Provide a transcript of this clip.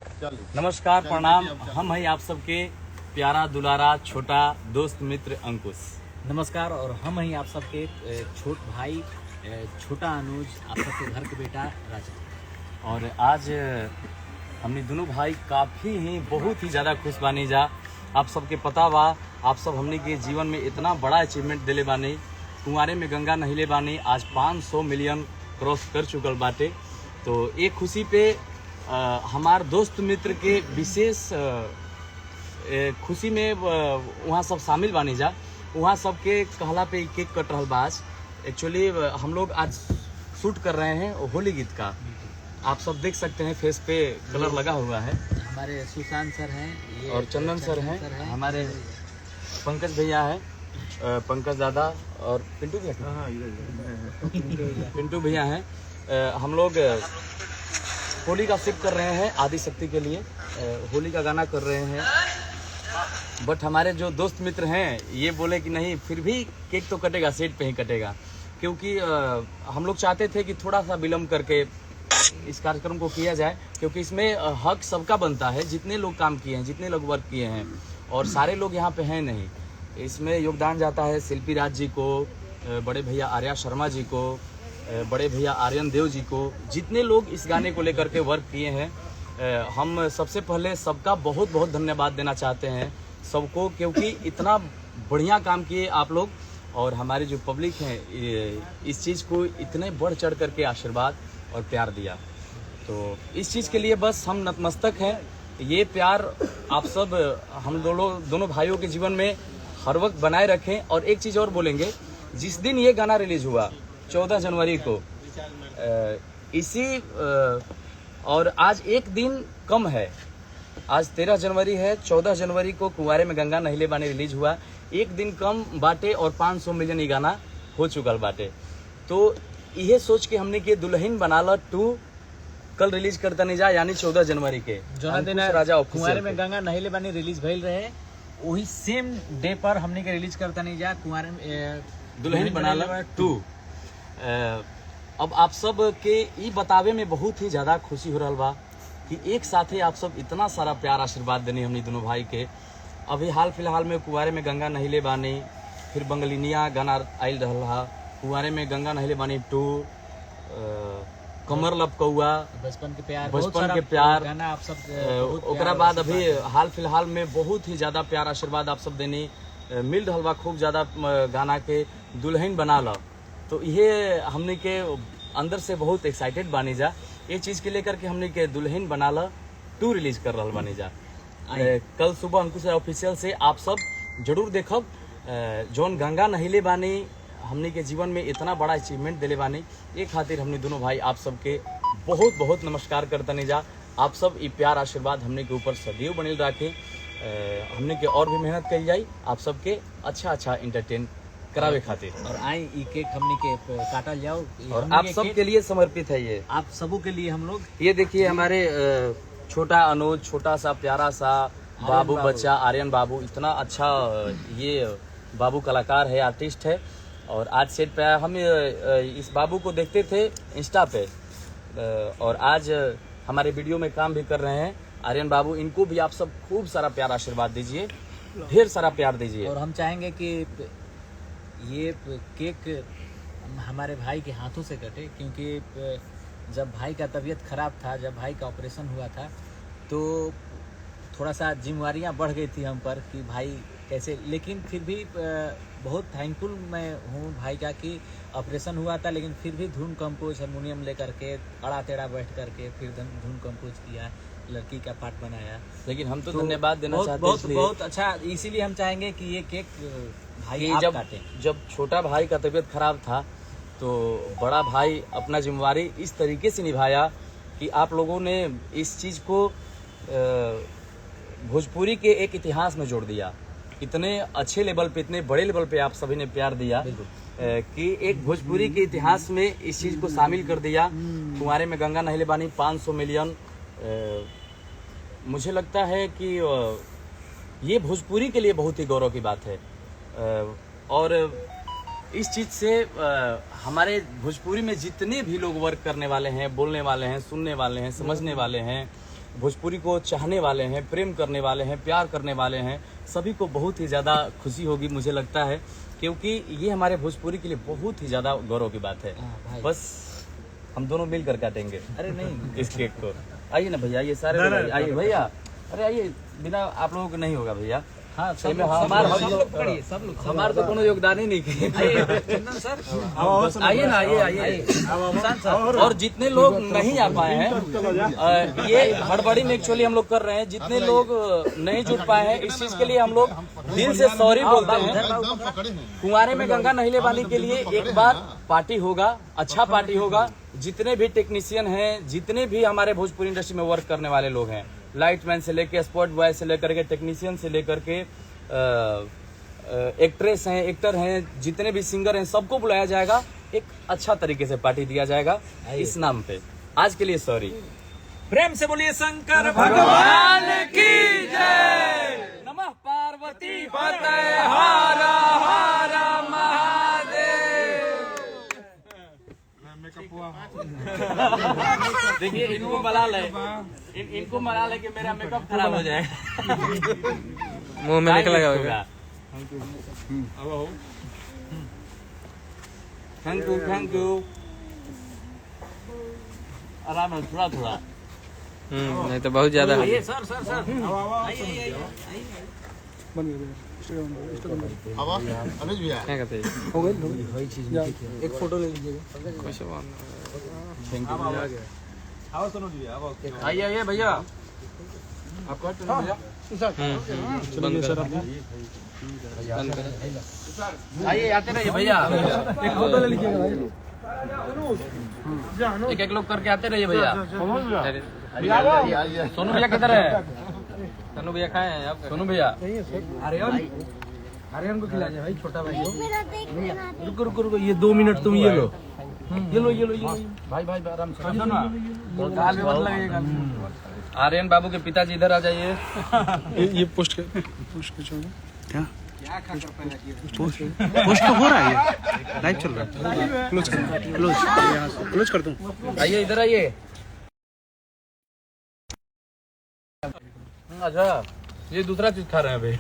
नमस्कार प्रणाम। हम हैं आप सबके प्यारा दुलारा छोटा दोस्त मित्र अंकुश। नमस्कार। और हम हैं आप सबके छोट भाई छोटा अनुज, आप सबके घर के बेटा राजा। और आज हमने दोनों भाई काफ़ी ही बहुत ही ज़्यादा खुश बानी जा। आप सबके पता बा, आप सब हमने के जीवन में इतना बड़ा अचीवमेंट दिले बानी। कुंवारे में गंगा नहिले बानी आज 500 मिलियन क्रॉस कर चुकल बाटे। तो एक खुशी पे हमार दोस्त मित्र के विशेष खुशी में वहाँ सब शामिल बानी जा। वहाँ सबके कहला पे केक कट रहा बा। आज एक्चुअली हम लोग आज शूट कर रहे हैं होली गीत का। आप सब देख सकते हैं फेस पे कलर लगा हुआ है। हमारे सुशांत सर हैं और चंदन सर हैं, हमारे पंकज भैया हैं, पंकज दादा और पिंटू भैया पिंटू भैया हैं। हम लोग होली का शूट कर रहे हैं आदि शक्ति के लिए। होली का गाना कर रहे हैं। बट हमारे जो दोस्त मित्र हैं ये बोले कि नहीं, फिर भी केक तो कटेगा, सेट पे ही कटेगा। क्योंकि हम लोग चाहते थे कि थोड़ा सा विलम्ब करके इस कार्यक्रम को किया जाए, क्योंकि इसमें हक सबका बनता है। जितने लोग काम किए हैं, जितने लोग वर्क किए हैं, और सारे लोग यहाँ पे हैं नहीं, इसमें योगदान जाता है शिल्पी राज जी को, बड़े भैया आर्या शर्मा जी को, बड़े भैया आर्यन देव जी को, जितने लोग इस गाने को लेकर के वर्क किए हैं। हम सबसे पहले सबका बहुत बहुत धन्यवाद देना चाहते हैं सबको, क्योंकि इतना बढ़िया काम किए आप लोग। और हमारी जो पब्लिक है इस चीज़ को इतने बढ़ चढ़ करके आशीर्वाद और प्यार दिया। तो इस चीज़ के लिए बस हम नतमस्तक हैं। ये प्यार आप सब हम दोनों भाइयों के जीवन में हर वक्त बनाए रखें। और एक चीज़ और बोलेंगे, जिस दिन ये गाना रिलीज हुआ 14 जनवरी को, और आज एक दिन कम है, आज 13 जनवरी है, 14 जनवरी को कुंवारे में गंगा नहिले बानी रिलीज हुआ। एक दिन कम बाटे और 500 मिलियन ये गाना हो चुकल बाटे। तो यह सोच के हमने कि दुल्हन बनाला 2 कल रिलीज करता नहीं जा, यानी 14 जनवरी के जो दिन राजा कुंवारे में गंगा नहिले बानी रिलीज भइल रहे, वही सेम डे पर हमने के रिलीज करता नहीं जा कुंवारे में दुल्हन बनाला 2। अब आप सब के ई बतावे में बहुत ही ज़्यादा खुशी हो रहा बा कि एक साथ ही आप सब इतना सारा प्यार आशीर्वाद देनी हमने दोनों भाई के। अभी हाल फिलहाल में कुंवारे में गंगा नहिले बानी, फिर बंगलिनिया गाना आयल रहा, कुंवारे में गंगा नहिले बानी 2, कमर लपकौआ, बचपन के प्यार गाना आप सब। ओकरा बाद अभी हाल फिलहाल में बहुत ही ज़्यादा प्यार आशीर्वाद आप सब देनी मिल रहा बा। खूब ज़्यादा गाना के दुल्हन बना ला। तो ये हमने के अंदर से बहुत एक्साइटेड बानी जा ये चीज़ के लेकर के हमने के दुल्हन बनाला 2 रिलीज कर रहा बानी जा। कल सुबह अंकुश ऑफिशियल से आप सब जरूर देखब। जौन गंगा नहिले बानी हमने के जीवन में इतना बड़ा अचीवमेंट दिले बानी, एक खातिर हमने दोनों भाई आप सबके बहुत बहुत नमस्कार करतनी जा। आप सब ये प्यार आशीर्वाद हमने के ऊपर सदैव बनिल रखे। हमने के और भी मेहनत करी जाए आप सबके अच्छा एंटरटेन करावे खातिर। और आई ई केक हमने के काटल जाओ, और आप सबके लिए समर्पित है ये, आप सबों के लिए हम लोग। ये देखिए हमारे छोटा अनुज, छोटा सा प्यारा सा बाबू बच्चा आर्यन बाबू, इतना अच्छा ये बाबू कलाकार है, आर्टिस्ट है। और आज सेट पे हम इस बाबू को देखते थे इंस्टा पे, और आज हमारे वीडियो में काम भी कर रहे हैं आर्यन बाबू। इनको भी आप सब खूब सारा प्यार आशीर्वाद दीजिए, ढेर सारा प्यार दीजिए। और हम चाहेंगे कि ये केक हमारे भाई के हाथों से कटे, क्योंकि जब भाई का तबीयत खराब था, जब भाई का ऑपरेशन हुआ था, तो थोड़ा सा जिम्मेवारियां बढ़ गई थी हम पर कि भाई कैसे। लेकिन फिर भी बहुत थैंकफुल मैं हूँ भाई का कि ऑपरेशन हुआ था, लेकिन फिर भी धुन कंपोज हारमोनियम लेकर के अड़ा टेढ़ा बैठ करके फिर धुन कंपोज किया, लड़की का पार्ट बनाया। लेकिन हम तो धन्यवाद देना चाहते हैं, बहुत अच्छा। इसीलिए हम चाहेंगे कि ये केक भाई आप काटें। जब छोटा भाई का तबीयत खराब था तो बड़ा भाई अपना जिम्मेवारी इस तरीके से निभाया कि आप लोगों ने इस चीज़ को भोजपुरी के एक इतिहास में जोड़ दिया। इतने अच्छे लेवल पे, इतने बड़े लेवल पे आप सभी ने प्यार दिया कि एक भोजपुरी के इतिहास में इस चीज़ को शामिल कर दिया। कुंवारे में गंगा नहिले बानी 500 मिलियन। मुझे लगता है कि ये भोजपुरी के लिए बहुत ही गौरव की बात है। और इस चीज़ से हमारे भोजपुरी में जितने भी लोग वर्क करने वाले हैं, बोलने वाले हैं, सुनने वाले हैं, समझने वाले हैं, भोजपुरी को चाहने वाले हैं, प्रेम करने वाले हैं, प्यार करने वाले हैं, सभी को बहुत ही ज़्यादा खुशी होगी मुझे लगता है, क्योंकि ये हमारे भोजपुरी के लिए बहुत ही ज़्यादा गौरव की बात है। बस हम दोनों मिलकर काटेंगे अरे नहीं, इस केक को। आइए ना भैया, ये सारे लोग आइए। आइए भैया, अरे आइए, बिना आप लोगों को नहीं होगा भैया। हाँ सही में हमारा तो कोनो योगदान ही नहीं किए। आइए ना, आइए। और जितने लोग नहीं आ पाए हैं, ये हड़बड़ी में एक्चुअली हम लोग कर रहे हैं, जितने लोग नहीं जुट पाए हैं, इस चीज के लिए हम लोग दिल से सॉरी बोलते हैं। कुंवारे में गंगा नहले पानी के लिए एक बार पार्टी होगा, अच्छा पार्टी होगा। जितने भी टेक्नीशियन हैं, जितने भी हमारे भोजपुरी इंडस्ट्री में वर्क करने वाले लोग हैं, लाइटमैन से लेके स्पॉट बॉय से लेकर के टेक्नीशियन से लेकर के एक्ट्रेस हैं, एक्टर हैं, जितने भी सिंगर हैं, सबको बुलाया जाएगा। एक अच्छा तरीके से पार्टी दिया जाएगा इस नाम पे। आज के लिए सॉरी। प्रेम से बोलिए शंकर भगवान की जय। नमः पार्वती पतये हर हर महादेव। देखिए इनको मला ले, इनको मला ले कि मेरा मेकअप खराब हो जाए। मुंह में निकलेगा। Thank you. आराम है, थोड़ा। नहीं तो बहुत ज्यादा है। सर अनुज भैया क्या कहते हैं? हो गई एक फोटो ले लीजिएगा। कुछ बात नहीं। आओ सुनो भैया, आओ। आइए भैया, आपका भैया बंद कर। आइए, आते रहिए भैया। एक फोटो ले लीजिएगा भाई। एक लोग करके आते रहिए भैया। अरे, सोनू भैया किधर है? तनु भैया खाए हैं आप? सोनू भैया, आर्यन को खिला जाए भाई, छोटा भाई को। रुको, ये 2 मिनट तुम ये लो। ये लो। भाई आराम से गाल में मत लगेगा। आर्यन बाबू के पिताजी इधर आ जाइए। ये पोस्ट कर छोड़ो। क्या पोस्ट तो हो रहा है, ये लाइव चल रहा है। क्लोज कर दूं। आइए, इधर आइए। अच्छा, ये दूसरा चीज खा रहे हैं अभी।